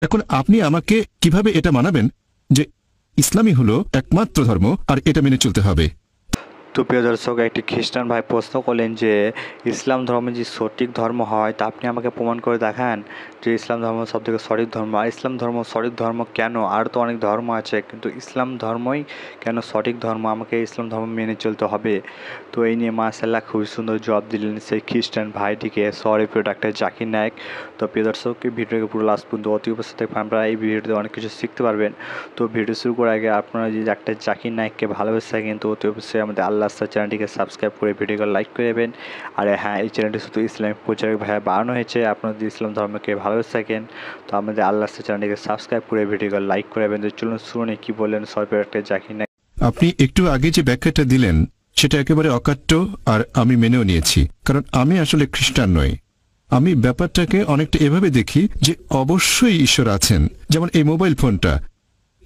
এখন আপনি আমাকে কিভাবে এটা মানাবেন যে ইসলামই হলো একমাত্র ধর্ম আর এটা মেনে চলতে হবে? তো প্রিয় দর্শক, একটি খ্রিস্টান ভাই প্রশ্ন করলেন যে ইসলাম ধর্ম যে সঠিক ধর্ম হয় তা আপনি আমাকে প্রমাণ করে দেখান যে ইসলাম ধর্ম সবথেকে সঠিক ধর্ম। আর ইসলাম ধর্ম সঠিক ধর্ম কেন? আর তো অনেক ধর্ম আছে, কিন্তু ইসলাম ধর্মই কেন সঠিক ধর্ম? আমাকে ইসলাম ধর্ম মেনে চলতে হবে। তো এই নিয়ে মাশাআল্লাহ খুবই সুন্দর জবাব দিলেন সেই খ্রিস্টান ভাইটিকে। সরি প্রিয় ডাক্তার জাকির নায়েক। তো প্রিয় দর্শক, এই ভিডিওকে পুরো লাস্ট পর্যন্ত অতি উপস্থিত থাকবেন, আপনারা এই ভিডিওতে অনেক কিছু শিখতে পারবেন। তো ভিডিও শুরু করার আগে আপনারা যদি ডাক্তার জাকির নায়েককে ভালোবেসে থাকেন তো অতি অবশ্যই আমাদের আল্লাহ চ্যানেলটিকে সাবস্ক্রাইব করে ভিডিওকে লাইক করে দেবেন। আর হ্যাঁ, এই চ্যানেলটি শুধু ইসলামিক প্রচারক ভাইয়া বানানো হয়েছে। আপনারা যদি ইসলাম ধর্মকে ভালোবেসে থাকেন তো আমাদের আল্লাহ চ্যানেলটিকে সাবস্ক্রাইব করে ভিডিওকে লাইক করে দেবেন। তো চলুন শুনুন কি বললেন সরকার ডাক্তার জাকির নায়েক। আপনি একটু আগে যে ব্যাখ্যাটা দিলেন সেটা একেবারে অকাট্য, আর আমি মেনেও নিয়েছি, কারণ আমি আসলে খ্রিস্টান নই। আমি ব্যাপারটাকে অনেকটা এভাবে দেখি যে অবশ্যই ঈশ্বর আছেন। যেমন এই মোবাইল ফোনটা,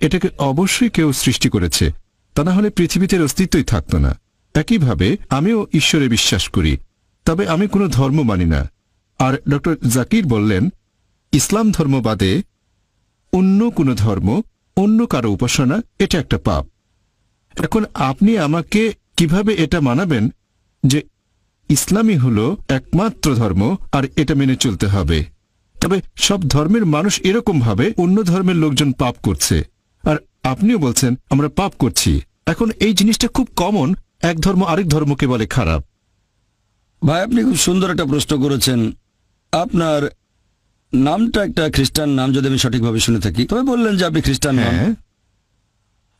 এটাকে অবশ্যই কেউ সৃষ্টি করেছে, তা না হলে পৃথিবীতে অস্তিত্বই থাকতো না। একইভাবে আমিও ঈশ্বরে বিশ্বাস করি, তবে আমি কোনো ধর্ম মানি না। আর ডক্টর জাকির বললেন ইসলাম ধর্ম বাদে অন্য কোনো ধর্ম, অন্য কারো উপাসনা এটা একটা পাপ। এখন আপনি আমাকে কিভাবে এটা মানাবেন যে ইসলামই হলো একমাত্র ধর্ম আর এটা মেনে চলতে হবে? তবে সব ধর্মের মানুষ এরকম ভাবে অন্য ধর্মের লোকজন পাপ করছে, আর আপনিও বলছেন আমরা পাপ করছি। এখন এই জিনিসটা খুব কমন, এক ধর্ম আরেক ধর্মকে বলে খারাপ। ভাই, আপনি খুব সুন্দর একটা প্রশ্ন করেছেন। আপনার নামটা একটা খ্রিস্টান নাম, যদি আমি সঠিকভাবে শুনে থাকি। তবে বললেন যে আপনি খ্রিস্টান নন,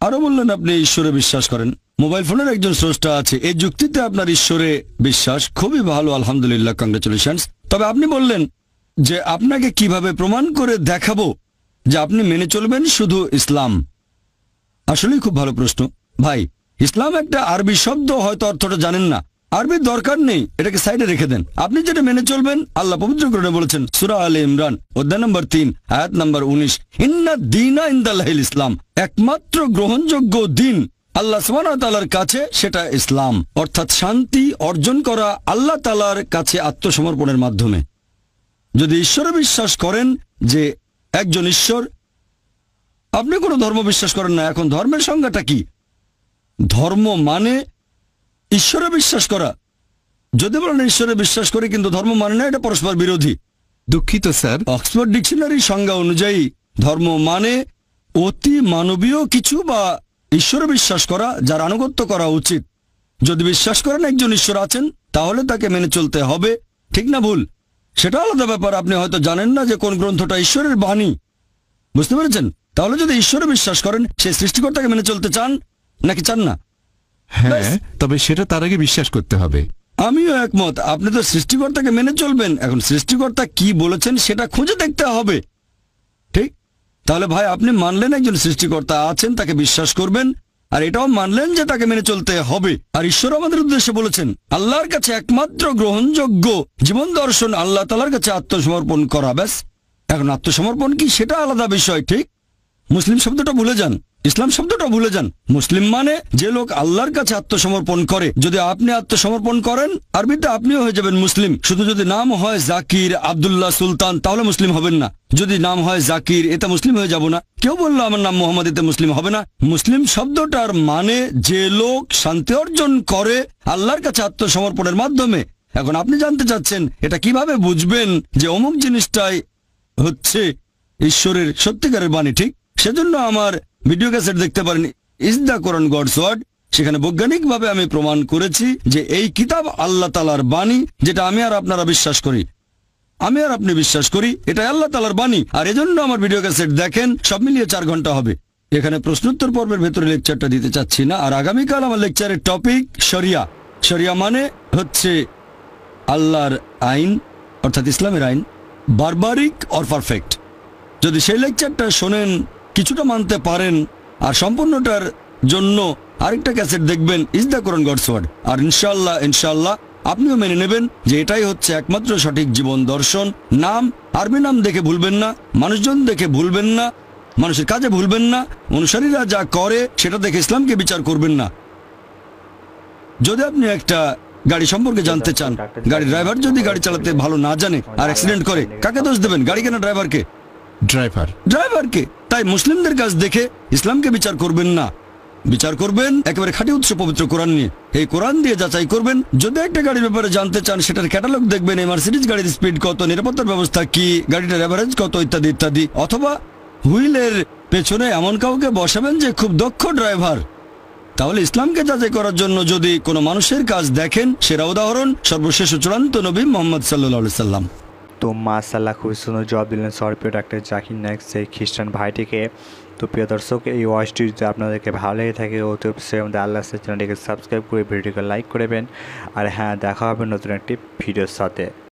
আরো বললেন আপনি ঈশ্বরে বিশ্বাস করেন। মোবাইল ফোনের একজন স্রষ্টা আছে, এই যুক্তিতে আপনার ঈশ্বরে বিশ্বাস খুবই ভালো, আলহামদুলিল্লাহ, কংগ্রেচুলেশনস। তবে আপনি বললেন যে আপনাকে কিভাবে প্রমাণ করে দেখাবো যে আপনি মেনে চলবেন শুধু ইসলাম। আসলেই খুব ভালো প্রশ্ন ভাই। ইসলাম একটা আরবি শব্দ, হয়তো অর্থটা জানেন না। আরবির দরকার নেই, এটাকে সাইডে রেখে দেন। আপনি যেটা মেনে চলবেন, আল্লাহ পবিত্র কোরআনে বলেছেন সূরা আলে ইমরান অধ্যায় নম্বর 3 আয়াত নম্বর 19, ইন্না দীনা ইনদাল্লাহিল ইসলাম, একমাত্র গ্রহণযোগ্য দিন আল্লাহ সুবহানাহু ওয়া তাআলার কাছে সেটা ইসলাম। অর্থাৎ শান্তি অর্জন করা আল্লাহ তাআলার কাছে আত্মসমর্পণের মাধ্যমে। যদি ঈশ্বরে বিশ্বাস করেন যে একজন ঈশ্বর, আপনি কোনো ধর্ম বিশ্বাস করেন না। এখন ধর্মের সংজ্ঞাটা কি? ধর্ম মানে ঈশ্বরে বিশ্বাস করা। যদি বলেন ঈশ্বরে বিশ্বাস করি কিন্তু ধর্ম মানে না, এটা পরস্পর বিরোধী। দুঃখিত স্যার, অক্সফোর্ড ডিকশনারির সংজ্ঞা অনুযায়ী ধর্ম মানে অতি মানবীয় কিছু বা ঈশ্বরে বিশ্বাস করা যার আনুগত্য করা উচিত। যদি বিশ্বাস করেন একজন ঈশ্বর আছেন তাহলে তাকে মেনে চলতে হবে, ঠিক না ভুল সেটা আলাদা ব্যাপার। আপনি হয়তো জানেন না যে কোন গ্রন্থটা ঈশ্বরের বাণী, বুঝতে পেরেছেন? তাহলে যদি ঈশ্বরে বিশ্বাস করেন, সেই সৃষ্টিকর্তাকে মেনে চলতে চান নাকি চান না? হ্যাঁ, তবে সেটা তার আগে বিশ্বাস করতে হবে। আমিও একমত। আপনি তো সৃষ্টিকর্তাকে মেনে চলবেন, এখন সৃষ্টিকর্তা কি বলেছেন সেটা খুঁজে দেখতে হবে, ঠিক? তাহলে ভাই, আপনি মানলেন একজন সৃষ্টিকর্তা আছেন, তাকে বিশ্বাস করবেন, আর এটাও মানলেন যে তাকে মেনে চলতে হবে। আর ঈশ্বর আমাদের উদ্দেশ্যে বলেছেন আল্লাহর কাছে একমাত্র গ্রহণযোগ্য জীবন দর্শন আল্লাহ তাআলার কাছে আত্মসমর্পণ করা। ব্যাস। এখন আত্মসমর্পণ কি সেটা আলাদা বিষয়, ঠিক? মুসলিম শব্দটা ভুলে যান, ইসলাম শব্দটা ভুলে যান। মুসলিম মানে যে লোক আল্লাহর কাছে আত্মসমর্পণ করে। যদি আপনি আত্মসমর্পণ করেন, আরবিতে আপনিও হয়ে যাবেন মুসলিম। শুধু যদি নাম হয় জাকির, আব্দুল্লাহ, সুলতান, তাহলে মুসলিম হবেন না। যদি নাম হয় জাকির, এতে মুসলিম হয়ে যাব না। কেউ বললো আমার নাম মোহাম্মদ, এতে মুসলিম হবে না। মুসলিম শব্দটার মানে যে লোক শান্তি অর্জন করে আল্লাহর কাছে আত্মসমর্পণের মাধ্যমে। এখন আপনি জানতে চাচ্ছেন এটা কিভাবে বুঝবেন যে অমুক জিনিসটাই হচ্ছে ঈশ্বরের সত্যিকারের বাণী, ঠিক? সেজন্য আমার ভিডিও ক্যাসেট দেখতে পারেন, is the Quran God's word. সেখানে বৈজ্ঞানিকভাবে আমি প্রমাণ করেছি যে এই কিতাব আল্লাহ তাআলার বাণী, যেটা আমি আর আপনারা বিশ্বাস করি, আমি আর আপনি বিশ্বাস করি, এটা আল্লাহ তাআলার বাণী। আর এজন্য আমার ভিডিও ক্যাসেট দেখেন, সব মিলিয়ে 4 ঘন্টা হবে। এখানে প্রশ্নোত্তর পর্বের ভেতরে লেকচারটা দিতে চাচ্ছি না। আর আগামীকাল আমার লেকচারের টপিক শরিয়া। শরিয়া মানে হচ্ছে আল্লাহর আইন, অর্থাৎ ইসলামের আইন, বারবারিক অর পারফেক্ট। যদি সেই লেকচারটা শোনেন, কিছুটা মানতে পারেন, আর সম্পূর্ণটার জন্য আরেকটা ক্যাসেট দেখবেন, is the Quran God's word. আর ইনশাআল্লাহ আপনিও মেনে নেবেন যে এটাই হচ্ছে একমাত্র সঠিক জীবন দর্শন। নাম, আরবি নাম দেখে ভুলবেন না, মানুষজন দেখে ভুলবেন না, মানুষের কাজে ভুলবেন না, অনুসারীরা যা করে সেটা দেখে ইসলামকে বিচার করবেন না। যদি আপনি একটা গাড়ি সম্পর্কে জানতে চান, গাড়ি ড্রাইভার যদি গাড়ি চালাতে ভালো না জানে আর অ্যাক্সিডেন্ট করে, কাকে দোষ দেবেন? গাড়ি কেনা ড্রাইভারকে? ড্রাইভার। ড্রাইভারকে। তাই মুসলিমদের কাজ দেখে ইসলামকে বিচার করবেন না, বিচার করবেন একেবারে খাঁটি উৎস পবিত্র কোরআন নিয়ে। এই কোরআন দিয়ে যাচাই করবেন। যদি একটা গাড়ির ব্যাপারে জানতে চান সেটার ক্যাটালগ দেখবেন, এই মার্সিডিজ গাড়ির স্পিড কত, নিরাপত্তার ব্যবস্থা কি, গাড়িটার অ্যাভারেজ কত, ইত্যাদি ইত্যাদি। অথবা হুইলের পেছনে এমন কাউকে বসাবেন যে খুব দক্ষ ড্রাইভার। তাহলে ইসলামকে যাচাই করার জন্য যদি কোনো মানুষের কাজ দেখেন, সেরা উদাহরণ সর্বশেষ ও চূড়ান্ত নবী মোহাম্মদ সাল্লাল্লাহু সাল্লাম। তো মাশাআল্লাহ খুবই সুন্দর জবাব দিলেন সরপ্রিয় ডাক্তার জাকির নায়েক সেই খ্রিস্টান ভাইটিকে। তো প্রিয় দর্শক, এই ওয়াইসটি যদি আপনাদেরকে ভালো লেগে থাকে অতি অবশ্যই আমাদের আল্লাহ চ্যানেলটিকে সাবস্ক্রাইব করে ভিডিওটিকে লাইক করবেন। আর হ্যাঁ, দেখা হবে নতুন একটি ভিডিওর সাথে।